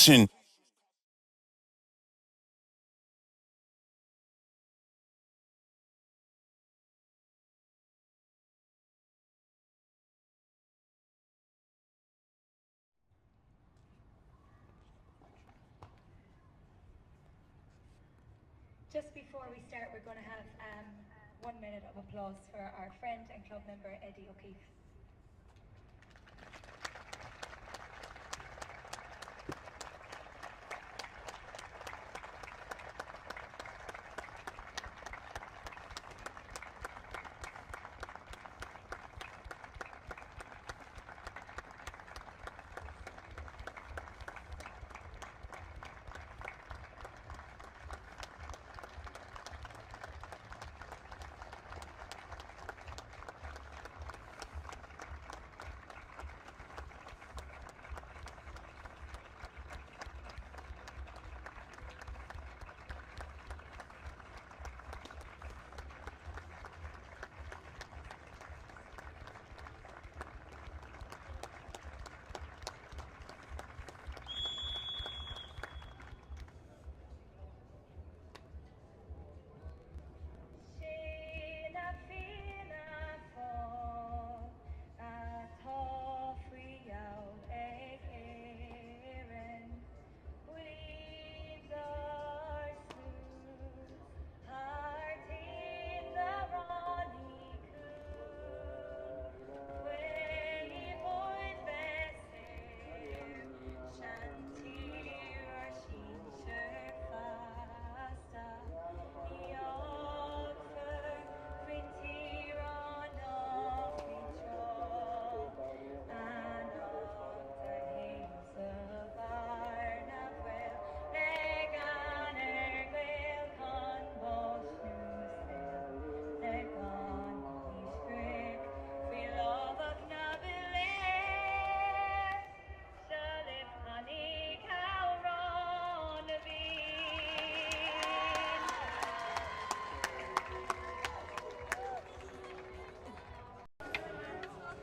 passion. Just before we start, we're going to have 1 minute of applause for our friend and club member Eddie O'Keefe.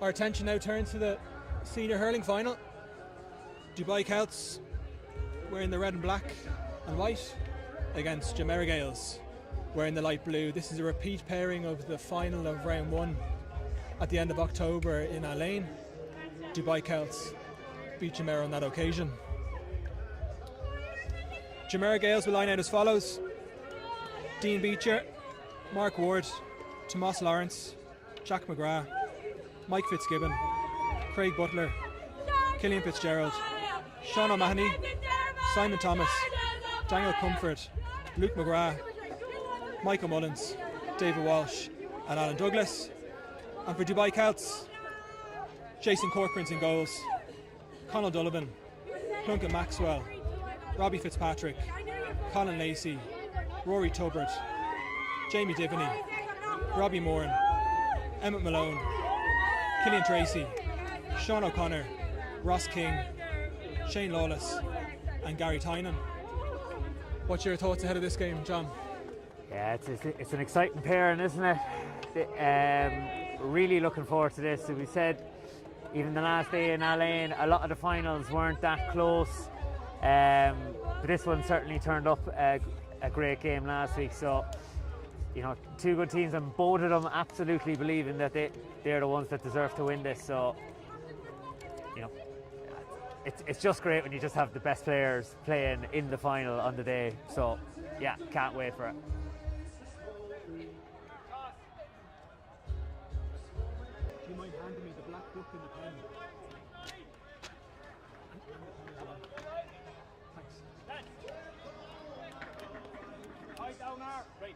Our attention now turns to the senior hurling final. Dubai Celts wearing the red and black and white against Jumeirah Gaels wearing the light blue. This is a repeat pairing of the final of round 1 at the end of October in Alain. Dubai Celts beat Jumeirah on that occasion. Jumeirah Gaels will line out as follows: Dean Beecher, Mark Ward, Tomas Lawrence, Jack McGrath, Mike Fitzgibbon, Craig Butler, Killian Fitzgerald, Sean O'Mahony, Simon Thomas, Daniel Comfort, Luke McGrath, Michael Mullins, David Walsh and Alan Douglas. And for Dubai Celts, Jason Corcoran's in goals, Conal Dullivan, Plunket Maxwell, Robbie Fitzpatrick, Colin Lacey, Rory Tubbard, Jamie Divany, Robbie Moran, Emmett Malone, Killian Tracy, Sean O'Connor, Ross King, Shane Lawless and Gary Tynan. What's your thoughts ahead of this game, John? Yeah, it's an exciting pairing, isn't it? Really looking forward to this. As we said, even the last day in Alain, a lot of the finals weren't that close, but this one certainly turned up a great game last week. So, you know, two good teams, and both of them absolutely believing that they're the ones that deserve to win this. So, you know, it's just great when you just have the best players playing in the final on the day. So, yeah, can't wait for it. Do you mind handing me the black book and the pen? Thanks. Down there. Right.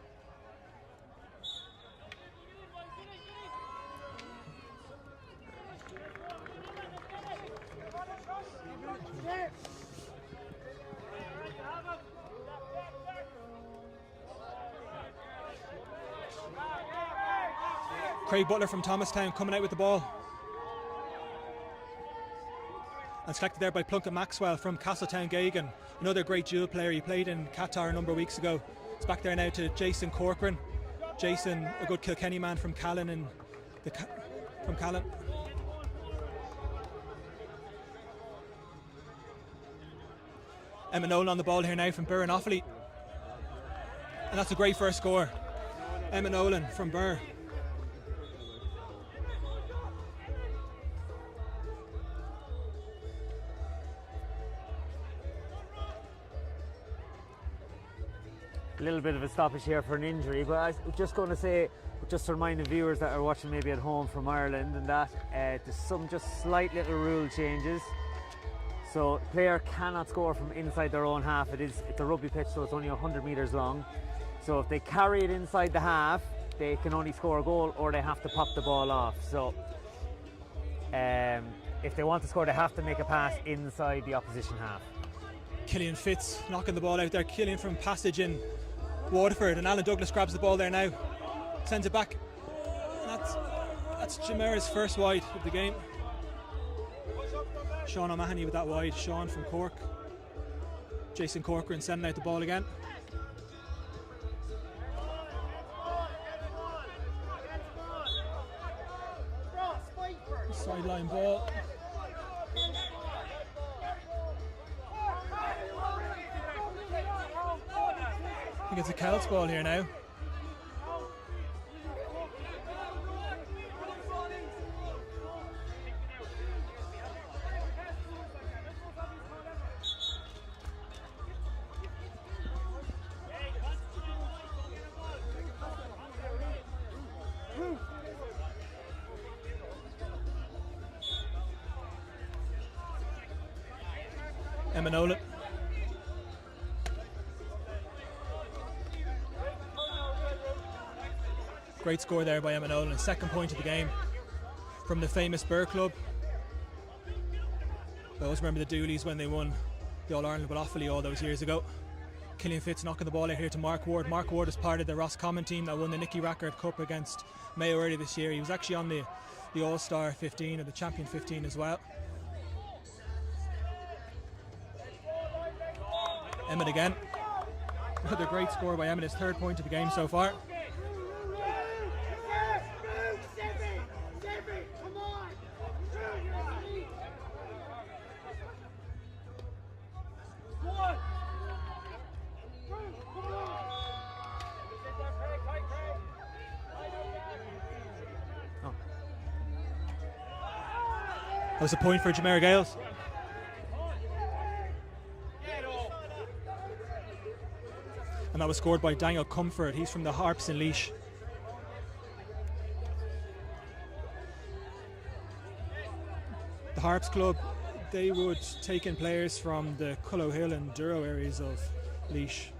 Craig Butler from Thomastown coming out with the ball. And it's collected there by Plunket Maxwell from Castletown Gagan. Another great dual player. He played in Qatar a number of weeks ago. It's back there now to Jason Corcoran. Jason, a good Kilkenny man from Callan from Callan. Emma Nolan on the ball here now from Burr and Offaly. And that's a great first score. Emma Nolan from Burr. A little bit of a stoppage here for an injury, but I was just going to say, just to remind the viewers that are watching maybe at home from Ireland and that, there's some just slight little rule changes. So player cannot score from inside their own half. It's a rugby pitch, so it's only 100 metres long. So if they carry it inside the half, they can only score a goal, or they have to pop the ball off. So if they want to score, they have to make a pass inside the opposition half. Killian Fitz knocking the ball out there. Killian from passage in Waterford, and Alan Douglas grabs the ball there now, sends it back. And that's Jumeirah's first wide of the game. Sean O'Mahony with that wide. Sean from Cork. Jason Corcoran sending out the ball again. Sideline ball. I think it's a Celts ball here now. Emma Nolan. Great score there by Emma Nolan, second point of the game from the famous Burr club. I always remember the Dooleys when they won the All-Ireland with Offaly all those years ago. Killian Fitz knocking the ball out here to Mark Ward. Mark Ward is part of the Roscommon team that won the Nicky Rackard Cup against Mayo earlier this year. He was actually on the All-Star 15 or the Champion 15 as well. Emmett again. Another great score by Emmett, his third point of the game so far. That was a point for Jumeirah Gaels. And that was scored by Daniel Comfort. He's from the Harps in Laois. The Harps club, they would take in players from the Cullow Hill and Duro areas of Laois.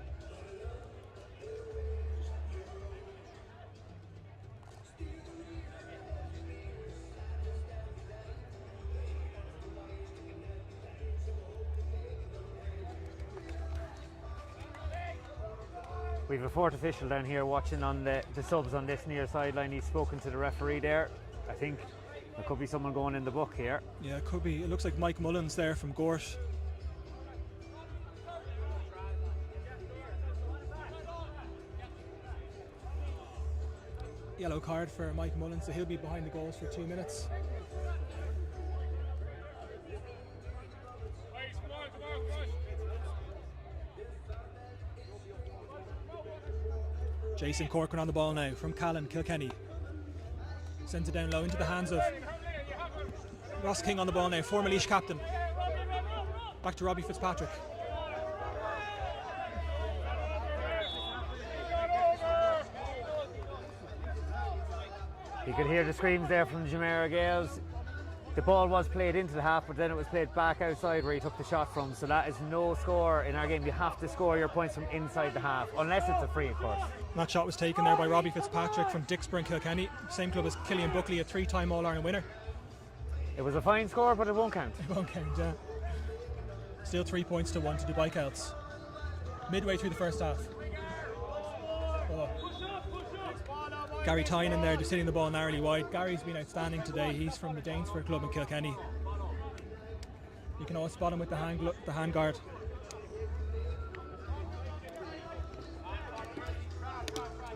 We have a fourth official down here watching on the subs on this near sideline. He's spoken to the referee there. I think there could be someone going in the book here. Yeah, it could be. It looks like Mike Mullins there from Gort. Yellow card for Mike Mullins, so he'll be behind the goals for 2 minutes. Jason Corcoran on the ball now from Callan, Kilkenny. Sends it down low into the hands of Ross King on the ball now, former Laois captain. Back to Robbie Fitzpatrick. You could hear the screams there from Jumeirah Gaels. The ball was played into the half, but then it was played back outside where he took the shot from. So that is no score in our game. You have to score your points from inside the half, unless it's a free, of course. That shot was taken there by Robbie Fitzpatrick from Dixborough, Kilkenny. Same club as Killian Buckley, a 3-time All-Ireland winner. It was a fine score, but it won't count. It won't count, yeah. Still 3 points to 1 to Dubai Celts. Midway through the first half. Oh. Gary Tynan there just hitting the ball narrowly wide. Gary's been outstanding today. He's from the Danesford club in Kilkenny. You can always spot him with the hand guard.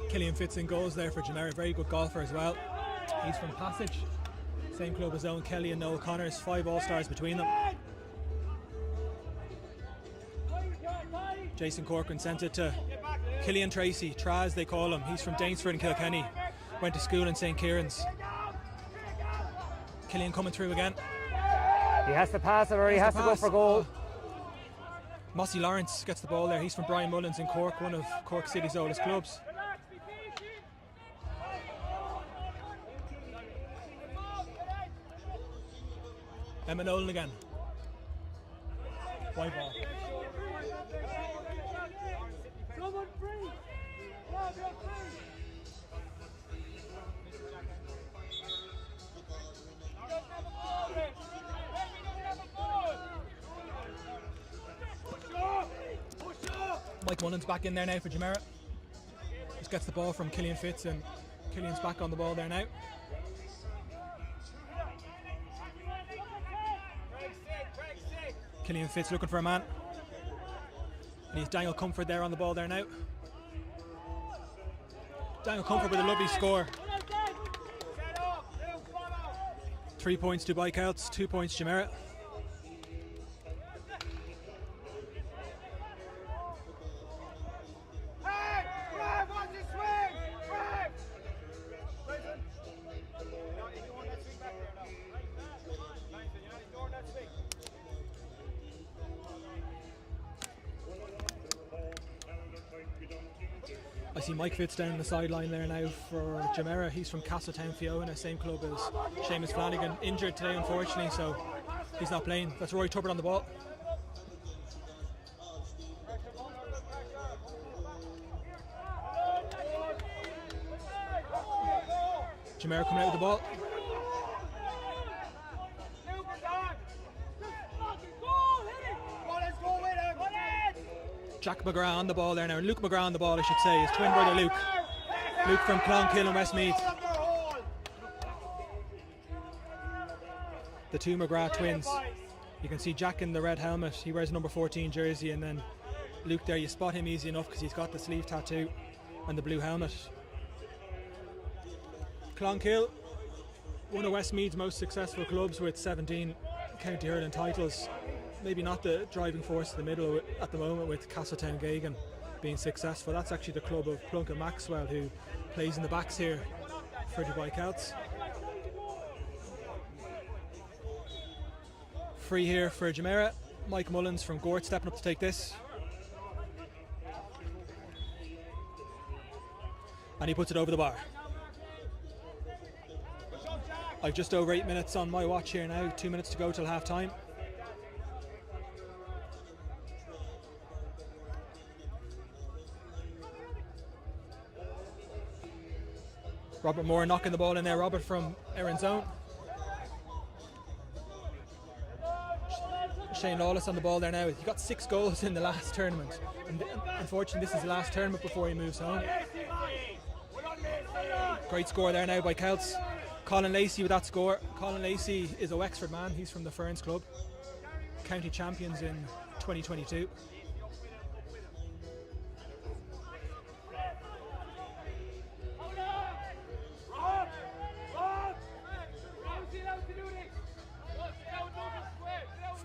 Killian Fitz in goals there for Jumeirah, very good golfer as well. He's from Passage, same club as Owen Kelly and Noel Connors, 5 All-Stars between them. Jason Corcoran sent it to Killian Tracy, Traz they call him. He's from Danesford in Kilkenny. Went to school in St. Kieran's. Killian coming through again. He has to pass it or he has to go for goal. Mossy Lawrence gets the ball there. He's from Brian Mullins in Cork, one of Cork City's oldest clubs. Emma Nolan again. White ball. Mike Mullins back in there now for Jumeirah. Just gets the ball from Killian Fitz, and Killian's back on the ball there now. Killian Fitz looking for a man. And he's Daniel Comfort there on the ball there now. Daniel Comfort with a lovely score. 3 points Dubai Celts, 2 points Jumeirah. I see Mike Fitz down the sideline there now for Jumeirah. He's from Castletown Fiona, same club as Seamus Flanagan. Injured today, unfortunately, so he's not playing. That's Rory Tubbard on the ball. Jumeirah coming out with the ball. Jack McGrath on the ball there now. Luke McGrath on the ball, I should say. His twin brother Luke. Luke from Clonkill and Westmeath. The two McGrath twins. You can see Jack in the red helmet. He wears number 14 jersey, and then Luke there, you spot him easy enough because he's got the sleeve tattoo and the blue helmet. Clonkill, one of Westmeath's most successful clubs with 17 county hurling titles. Maybe not the driving force in the middle at the moment, with Castletown Gagan being successful. That's actually the club of Plunket Maxwell, who plays in the backs here for Dubai Celts. Free here for Jumeirah. Mike Mullins from Gort stepping up to take this. And he puts it over the bar. I've just over 8 minutes on my watch here now, 2 minutes to go till half time. Robert Moore knocking the ball in there. Robert from Erin's Own. Shane Lawless on the ball there now. He got 6 goals in the last tournament, and unfortunately this is the last tournament before he moves home. Great score there now by Celts. Colin Lacey with that score. Colin Lacey is a Wexford man. He's from the Ferns club. County champions in 2022.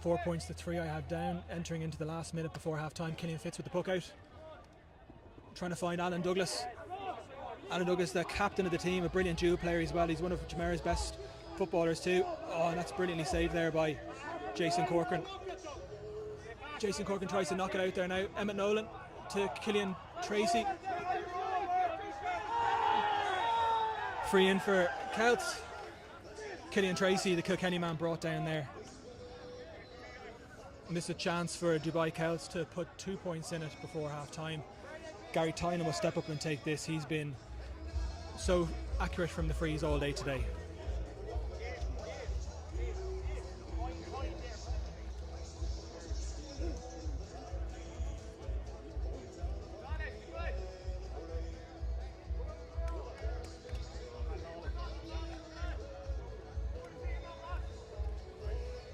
Four points to 3 I have down, entering into the last minute before half time. Killian Fitz with the puck out. Trying to find Alan Douglas. Alan Douglas, the captain of the team, a brilliant dual player as well. He's one of Jumeirah's best footballers too. Oh, and that's brilliantly saved there by Jason Corcoran. Jason Corcoran tries to knock it out there now. Emmett Nolan to Killian Tracy. Free in for Celts. Killian Tracy, the Kilkenny man, brought down there. And this is a chance for Dubai Celts to put 2 points in it before half time. Gary Tynan will step up and take this. He's been so accurate from the frees all day today.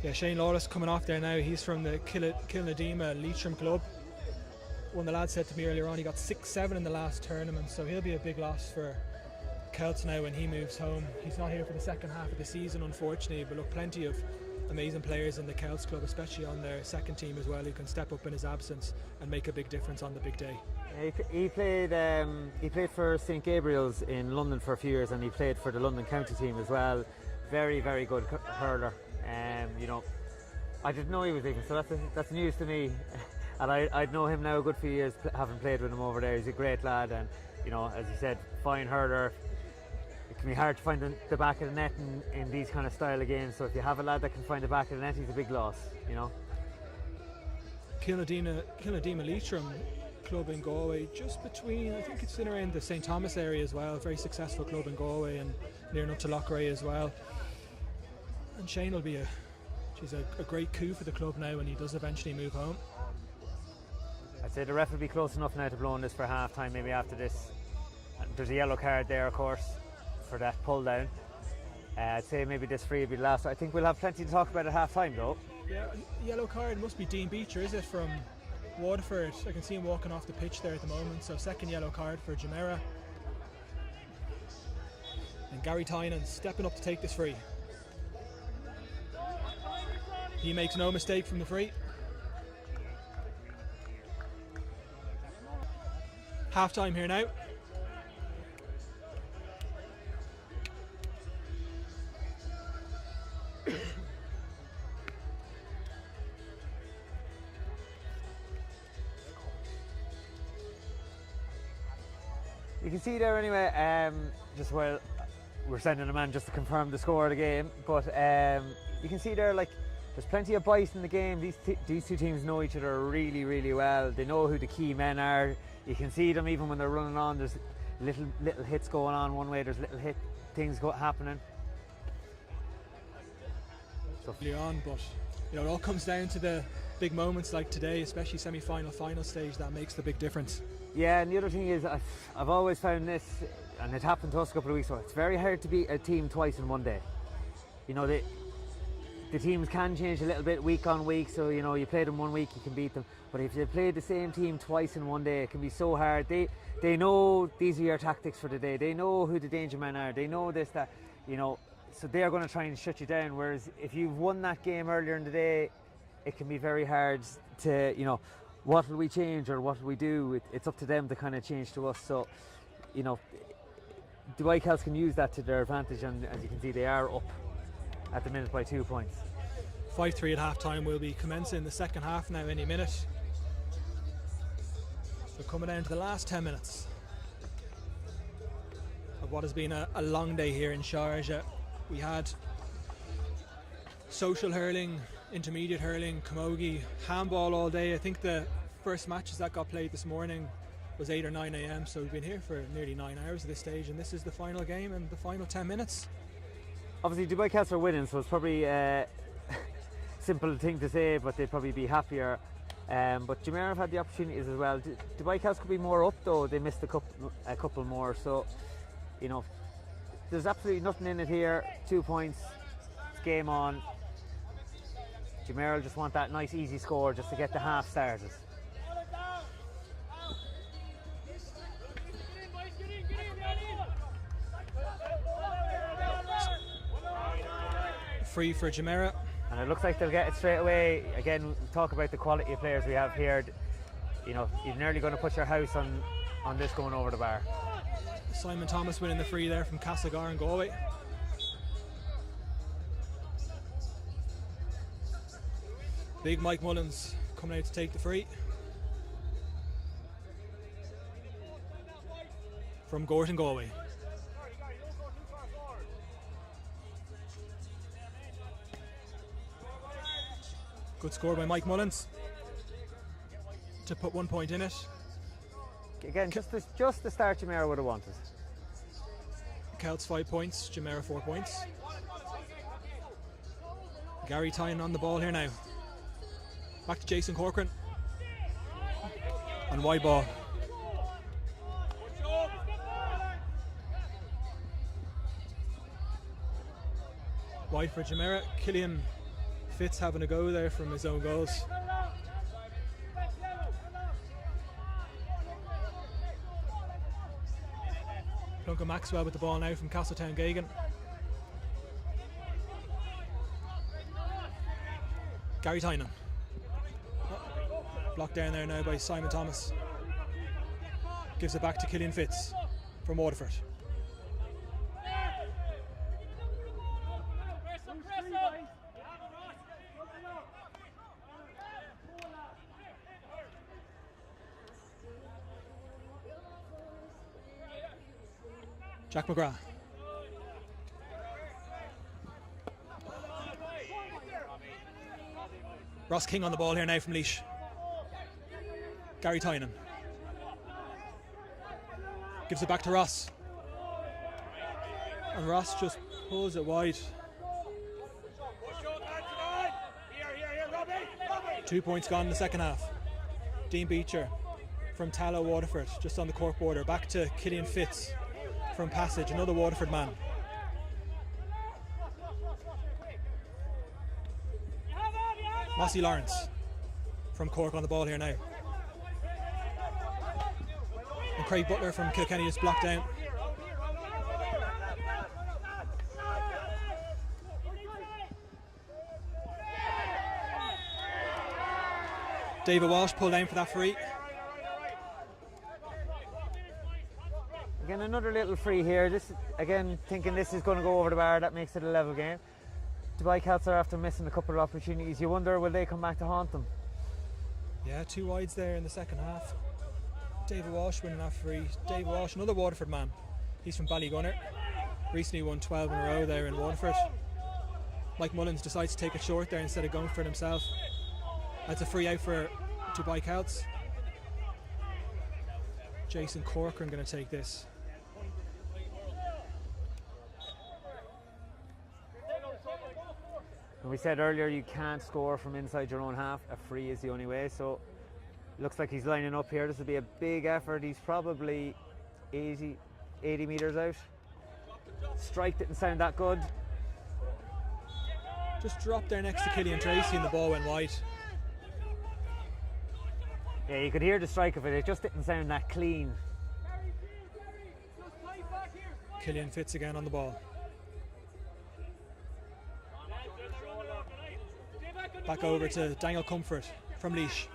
Yeah, Shane Lawless coming off there now. He's from the Kilnadima Leitrim club. One of the lads said to me earlier on, he got 6-7 in the last tournament, so he'll be a big loss for Celts now when he moves home. He's not here for the second half of the season, unfortunately, but look, plenty of amazing players in the Celts club, especially on their second team as well, who can step up in his absence and make a big difference on the big day. He played for St Gabriel's in London for a few years, and he played for the London county team as well. Very, very good hurler. You know, I didn't know he was leaving, so that's news to me. And I'd know him now a good few years, having played with him over there. He's a great lad, and you know, as you said, fine hurler. It can be hard to find the back of the net in these kind of style of games. So if you have a lad that can find the back of the net, he's a big loss. You know. Kilnadima Leitrim club in Galway, just between, I think it's in around the St Thomas area as well. Very successful club in Galway and near enough to Loughrea as well. And Shane will be a great coup for the club now when he does eventually move home. I'd say the ref will be close enough now to blowing this for half time, maybe after this. There's a yellow card there, of course, for that pull down. I'd say maybe this free will be the last. I think we'll have plenty to talk about at half time though. Yeah, yellow card must be Dean Beecher, is it, from Waterford? I can see him walking off the pitch there at the moment. So second yellow card for Jumeirah. And Gary Tynan stepping up to take this free. He makes no mistake from the free. Half time here now. You can see there anyway, just while we're sending a man just to confirm the score of the game, but you can see there, like, there's plenty of bite in the game. These two teams know each other really, really well. They know who the key men are. You can see them even when they're running on. There's little hits going on one way. There's little things happening. So on, but you know, it all comes down to the big moments like today, especially semi-final, final stage, that makes the big difference. Yeah, and the other thing is, I've always found this, and it happened to us a couple of weeks ago. It's very hard to beat a team twice in one day. You know, the teams can change a little bit week on week, so you know, you play them one week, you can beat them. But if you play the same team twice in one day, it can be so hard. They know these are your tactics for the day. They know who the danger men are. They know this, that, you know, so they're going to try and shut you down. Whereas if you've won that game earlier in the day, it can be very hard to, you know, what will we change or what will we do? It's up to them to kind of change to us. So, you know, Dubai Celts can use that to their advantage, and as you can see, they are up at the minute by 2 points. 5-3 at half time. Will be commencing the second half now any minute. So coming down to the last 10 minutes of what has been a long day here in Sharjah. We had social hurling, intermediate hurling, camogie, handball all day. I think the first matches that got played this morning was 8 or 9 a.m. So we've been here for nearly 9 hours at this stage, and this is the final game and the final 10 minutes. Obviously Dubai Celts are winning, so it's probably a simple thing to say, but they'd probably be happier. But Jumeirah have had the opportunities as well. Dubai Celts could be more up though. They missed a couple more, so you know, there's absolutely nothing in it here. 2 points, it's game on. Jumeirah just want that nice easy score just to get the half started. Free for Jumeirah. And it looks like they'll get it straight away. Again, we talk about the quality of players we have here. You know, you're nearly going to put your house on this going over the bar. Simon Thomas winning the free there from Castlegar and Galway. Big Mike Mullins coming out to take the free. From Gorton, Galway. Good score by Mike Mullins to put 1 point in it. Again, just the start Jumeirah would have wanted. Celts 5 points, Jumeirah 4 points. Gary Tynan on the ball here now. Back to Jason Corcoran. And wide ball. Wide for Jumeirah. Killian Fitz having a go there from his own goals. Duncan Maxwell with the ball now from Castletown Gagan. Gary Tynan. Blocked down there now by Simon Thomas. Gives it back to Killian Fitz from Waterford. Jack McGrath. Ross King on the ball here now from Laois. Gary Tynan. Gives it back to Ross. And Ross just pulls it wide. 2 points gone in the second half. Dean Beecher from Tallow, Waterford, just on the Cork border. Back to Killian Fitz from Passage, another Waterford man. Mossy Lawrence from Cork on the ball here now. And Craig Butler from Kilkenny is blocked down. David Walsh pulled down for that free. Again, another little free here. This, again, thinking this is going to go over the bar. That makes it a level game. Dubai Celts are after missing a couple of opportunities. You wonder, will they come back to haunt them? Yeah, 2 wides there in the second half. David Walsh winning that free. David Walsh, another Waterford man. He's from Ballygunner. Recently won 12 in a row there in Waterford. Mike Mullins decides to take it short there instead of going for it himself. That's a free out for Dubai Celts. Jason Corcoran going to take this. And we said earlier you can't score from inside your own half. A free is the only way. So looks like he's lining up here. This will be a big effort. He's probably 80 metres out. Strike didn't sound that good. Just dropped there next to Killian Tracy and the ball went wide. Yeah, you could hear the strike of it. It just didn't sound that clean. Killian Fitz again on the ball. Back over to Daniel Comfort from Laois.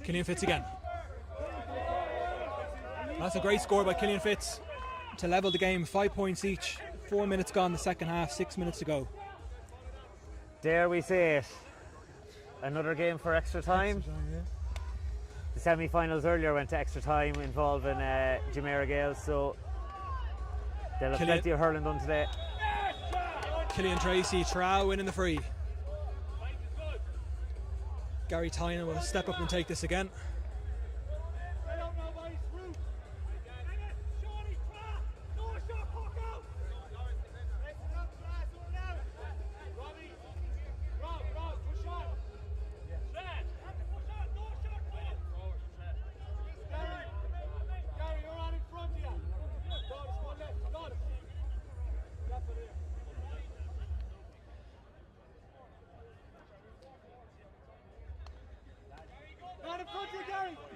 Killian Fitz again. That's a great score by Killian Fitz to level the game. 5 points each. 4 minutes gone the second half, 6 minutes to go. Dare we say it? Another game for extra time. The semi-finals earlier went to extra time involving Jumeirah Gaels, so they'll have plenty of hurling done today. Killian Tracy, Trow winning the free. Gary Tynan will step up and take this again.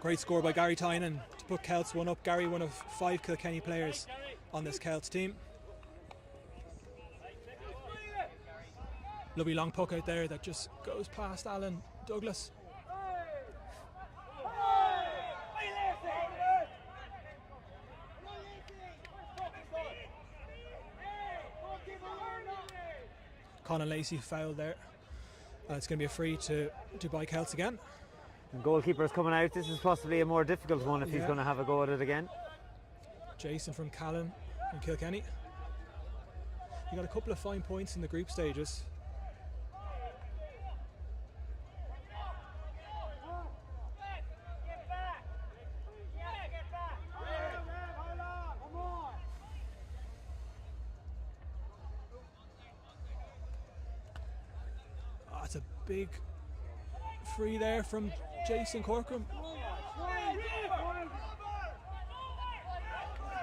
Great score by Gary Tynan to put Celts one up. Gary, one of 5 Kilkenny players on this Celts team. Lovely long puck out there that just goes past Alan Douglas. Conor Lacey fouled there. It's going to be a free to Dubai Celts again. And goalkeeper's coming out. This is possibly a more difficult one if he's going to have a go at it again. Jason from Callan and Kilkenny. He got a couple of fine points in the group stages. That's a big free there from Jason Corcoran.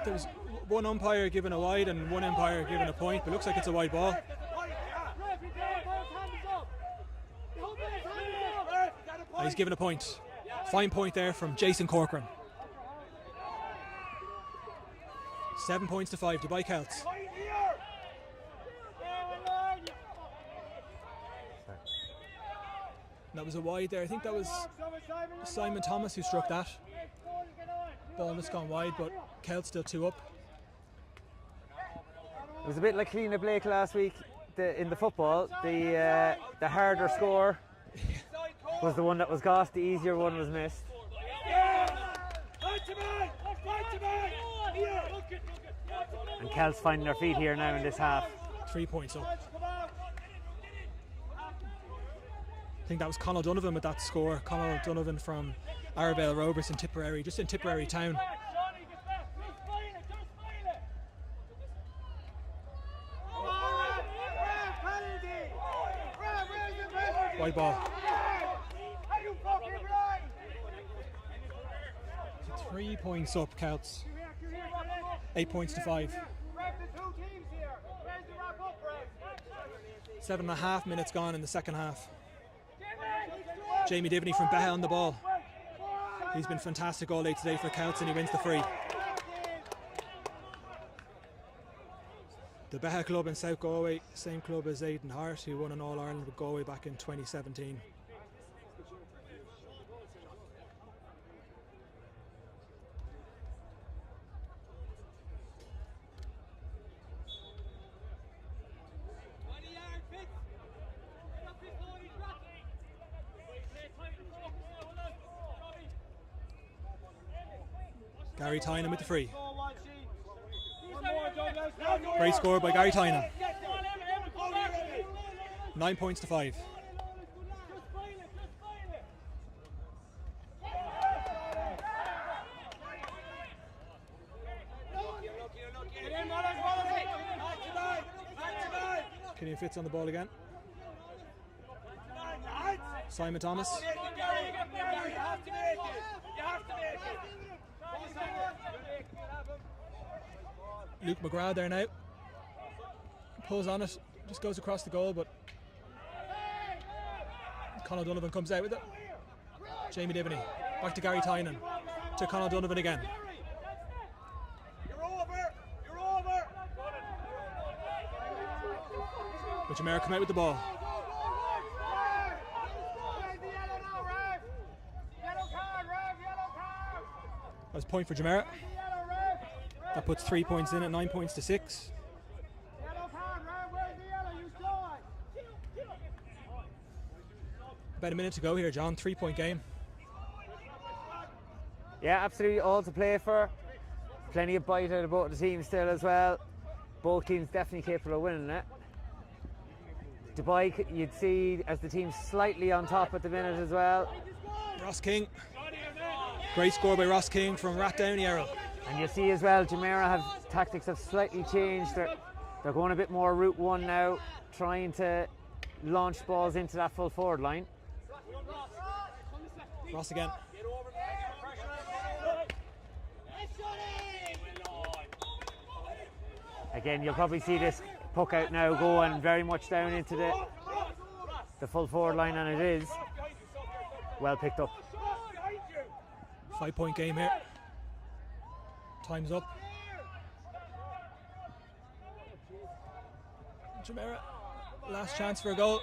There was one umpire giving a wide and one umpire giving a point, but looks like it's a wide ball. He's given a point. Fine point there from Jason Corcoran. 7 points to 5, Dubai Celts. That was a wide there. I think that was Simon Thomas who struck that. Ball just gone wide, but Celts still 2 up. It was a bit like Cliona Blake last week in the football. The harder score was the one that was got, the easier one was missed. And Celts finding their feet here now in this half. 3 points up. I think that was Conall Donovan with that score. Conall Donovan from Arabelle Rovers in Tipperary, just in Tipperary town. Wide ball. 3 points up, Celts. 8 points to 5. 7.5 minutes gone in the second half. Jamie Divney from Beha on the ball. He's been fantastic all day today for Celts, and he wins the free. The Beha club in South Galway, same club as Aidan Hart, who won an All-Ireland with Galway back in 2017. Gary Tynan with the free. Great score by Gary Tynan. 9 points to 5. Killian Fitz on the ball again. Simon Thomas. Luke McGrath there now. Pulls on it, just goes across the goal, but Conall Donovan comes out with it. Jamie Divney, back to Gary Tynan, to Conall Donovan again. But Jumeirah come out with the ball. That was a point for Jumeirah. That puts 3 points in at 9 points to 6. About a minute to go here, John. 3 point game. Yeah, absolutely all to play for. Plenty of bite out of both the teams still as well. Both teams definitely capable of winning it. Dubai, you'd see as the team slightly on top at the minute as well. Ross King. Great score by Ross King from Rathdowney Errol. And you see as well, Jumeirah tactics have slightly changed. They're going a bit more route one now, trying to launch balls into that full forward line. Ross again. Again, you'll probably see this puck out now going very much down into the full forward line, and it is well picked up. 5 point game here. Time's up. Jumeirah, last chance for a goal.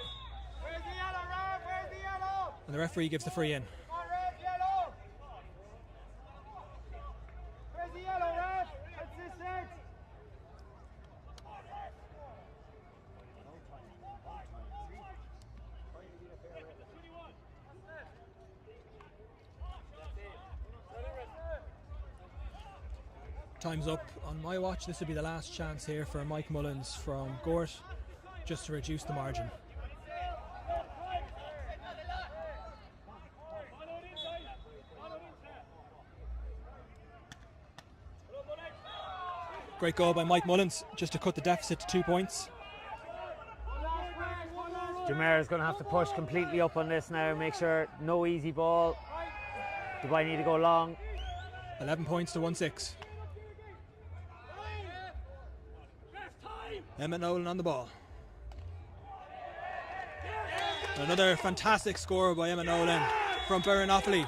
And the referee gives the free in. Time's up. On my watch, this will be the last chance here for Mike Mullins from Gort, just to reduce the margin. Great goal by Mike Mullins, just to cut the deficit to 2 points. Jumeirah's going to have to push completely up on this now, make sure no easy ball. Dubai need to go long. 11 points to 1-6. Emmett Nolan on the ball. Another fantastic score by Emmett Nolan from Berryn-Offaly.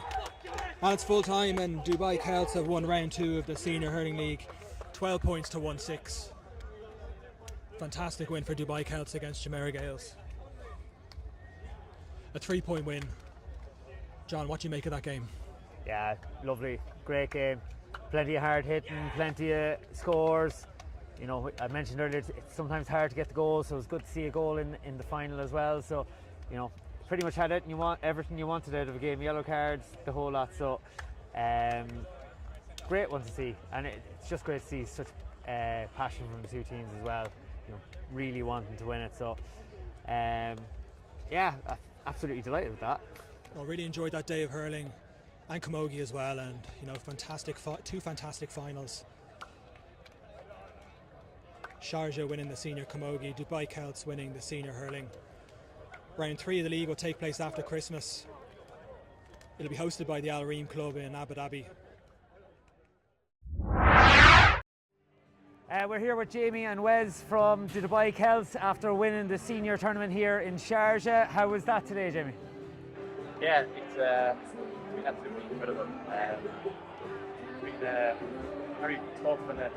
And it's full time, and Dubai Celts have won round 2 of the Senior Hurling League. 12 points to 1-6. Fantastic win for Dubai Celts against Jumeirah Gaels. a 3-point win. John, what do you make of that game? Yeah, lovely, great game. Plenty of hard hitting, plenty of scores. You know, I mentioned earlier it's sometimes hard to get the goals, so it was good to see a goal in the final as well. So, you know, pretty much had everything you wanted out of a game. Yellow cards, the whole lot. So, great one to see, and it's just great to see such passion from the two teams as well. You know, really wanting to win it. So, yeah, absolutely delighted with that. Well, really enjoyed that day of hurling and camogie as well, and you know, two fantastic finals. Sharjah winning the senior camogie, Dubai Celts winning the senior hurling. Round 3 of the league will take place after Christmas. It'll be hosted by the Al Reem Club in Abu Dhabi. We're here with Jamie and Wes from the Dubai Celts after winning the senior tournament here in Sharjah. How was that today, Jamie? Yeah, it's been absolutely incredible. It's been very tough and a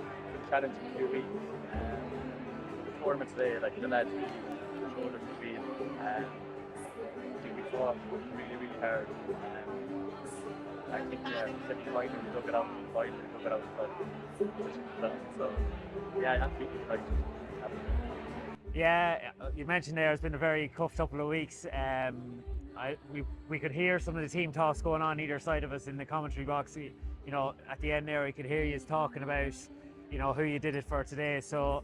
challenging few weeks. The tournament today, like the lads really showed us the field. I think we fought really hard. I think semi-final we took it out, final we took it out, but so yeah, absolutely right. Yeah, you mentioned there it's been a very tough couple of weeks. We could hear some of the team talks going on either side of us in the commentary box. You know, at the end there, we could hear you talking about, you know, who you did it for today. So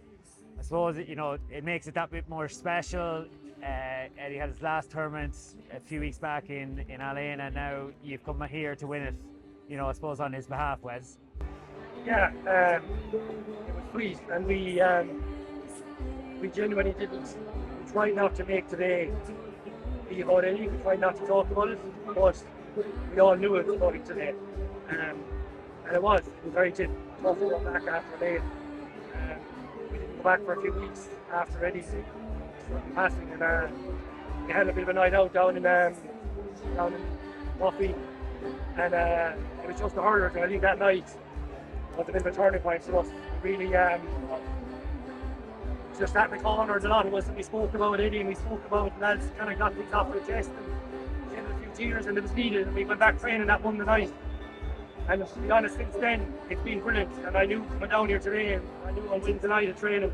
I suppose you know it makes it that bit more special. Eddie had his last tournament a few weeks back in Al Ain, and now you've come here to win it. You know, I suppose on his behalf, Wes. Yeah, it was sweet, and we genuinely didn't try not to make today be about anything. We tried not to talk about it, but we all knew it was about it today, and it was very tough to go back after Lane. We didn't go back for a few weeks after Eddie's passing, and we had a bit of a night out down in Muffy, and it was just the hurlers, and I think that night was a bit of a turning point for us. Really, just at the corner, a lot of us, we spoke about Eddie and we spoke about lads kind of got things off their chest and shed a few tears, and it was needed, and we went back training that Monday night. And to be honest, since then it's been brilliant, and I knew coming down here today, I knew on Wednesday night at training,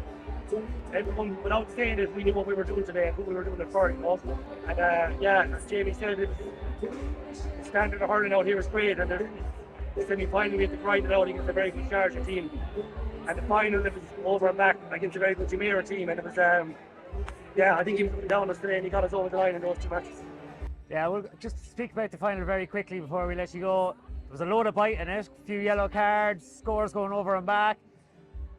everyone, without saying it, we knew what we were doing today and who we were doing it for, you know. And yeah, as Jamie said, the standard of hurling out here is great, and the semi-final we had to grind it out against a very good Sharjah team, and the final it was over and back against a very good Jumeirah team, and it was yeah, I think he was coming down us today and he got us over the line in those two matches. Yeah, we'll just speak about the final very quickly before we let you go. There was a load of bite in it, a few yellow cards, scores going over and back.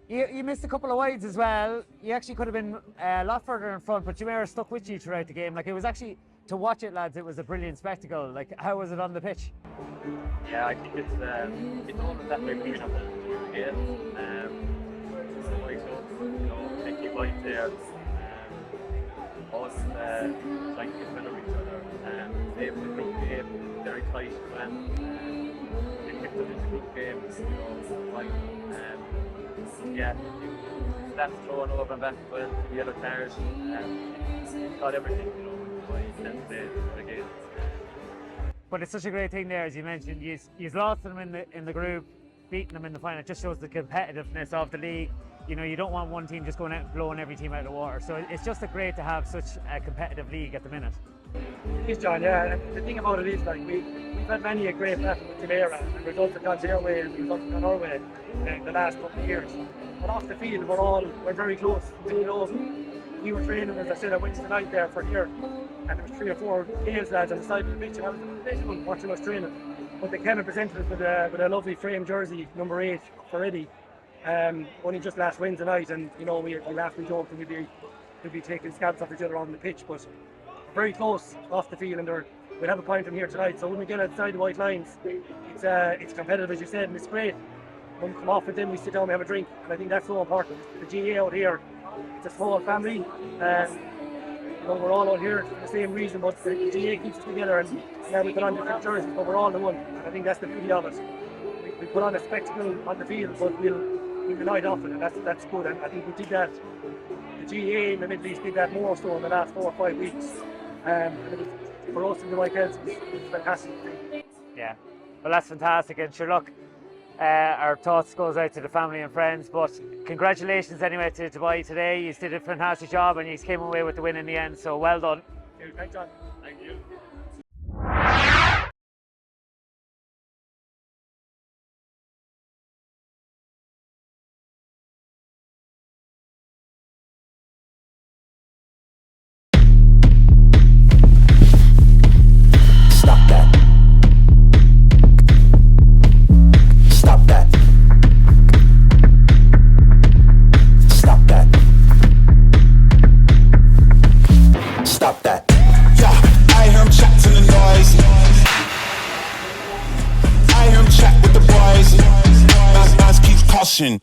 You missed a couple of wides as well. You actually could have been a lot further in front, but Jumeirah stuck with you throughout the game. Like, it was actually, to watch it, lads, it was a brilliant spectacle. Like, how was it on the pitch? Yeah, I think it's always that way between us and Gaels. You know, taking bites there. Us trying to get better with each other. They were a group game, very tight when they kept them in the group game, you know, right. Yeah, that's thrown over and back with the yellow cards, got everything, you know, by 10 days again. But it's such a great thing there, as you mentioned. You've lost them in the group, beating them in the final. It just shows the competitiveness of the league. You know, you don't want one team just going out and blowing every team out of the water. So it's just great to have such a competitive league at the minute. It is, John, yeah. And the thing about it is, like, we've had many a great battle with Jumeirah, and results have gone their way and results have gone our way in the last couple of years. But off the field, we're very close. You know, we were training, as I said, on Wednesday night there for here, and there was 3 or 4 Gaels lads on the side of the pitch, and I was watching us training. But they came and presented us with a lovely frame jersey, number 8 for Eddie. Only just last Wednesday night, and you know, we laughed and joked, and we'd be taking scabs off each other on the pitch, but very close off the field, and we'll have a point from here tonight. So when we get outside the white lines, it's competitive, as you said, and it's great. When we come off with them, we sit down, we have a drink, and I think that's so important. The GA out here, it's a small family, you know, we're all out here for the same reason, but the GA keeps us together, and yeah, we put on different jerseys, but we're all the one, and I think that's the beauty of it. We put on a spectacle on the field, but we'll unite off it, and that's good, and I think we did that. The GA in the Middle East did that more so in the last 4 or 5 weeks, and for us in Dubai Celts, it's fantastic. Yeah, well, that's fantastic. And sure, look, our thoughts goes out to the family and friends. But congratulations anyway to Dubai today. You did a fantastic job and you came away with the win in the end. So well done. Thanks, John. Thank you. Stop that. Stop that. Stop that. Stop that. Yeah, I hear him chat to the noise. I hear him chat with the boys. Nas keeps caution.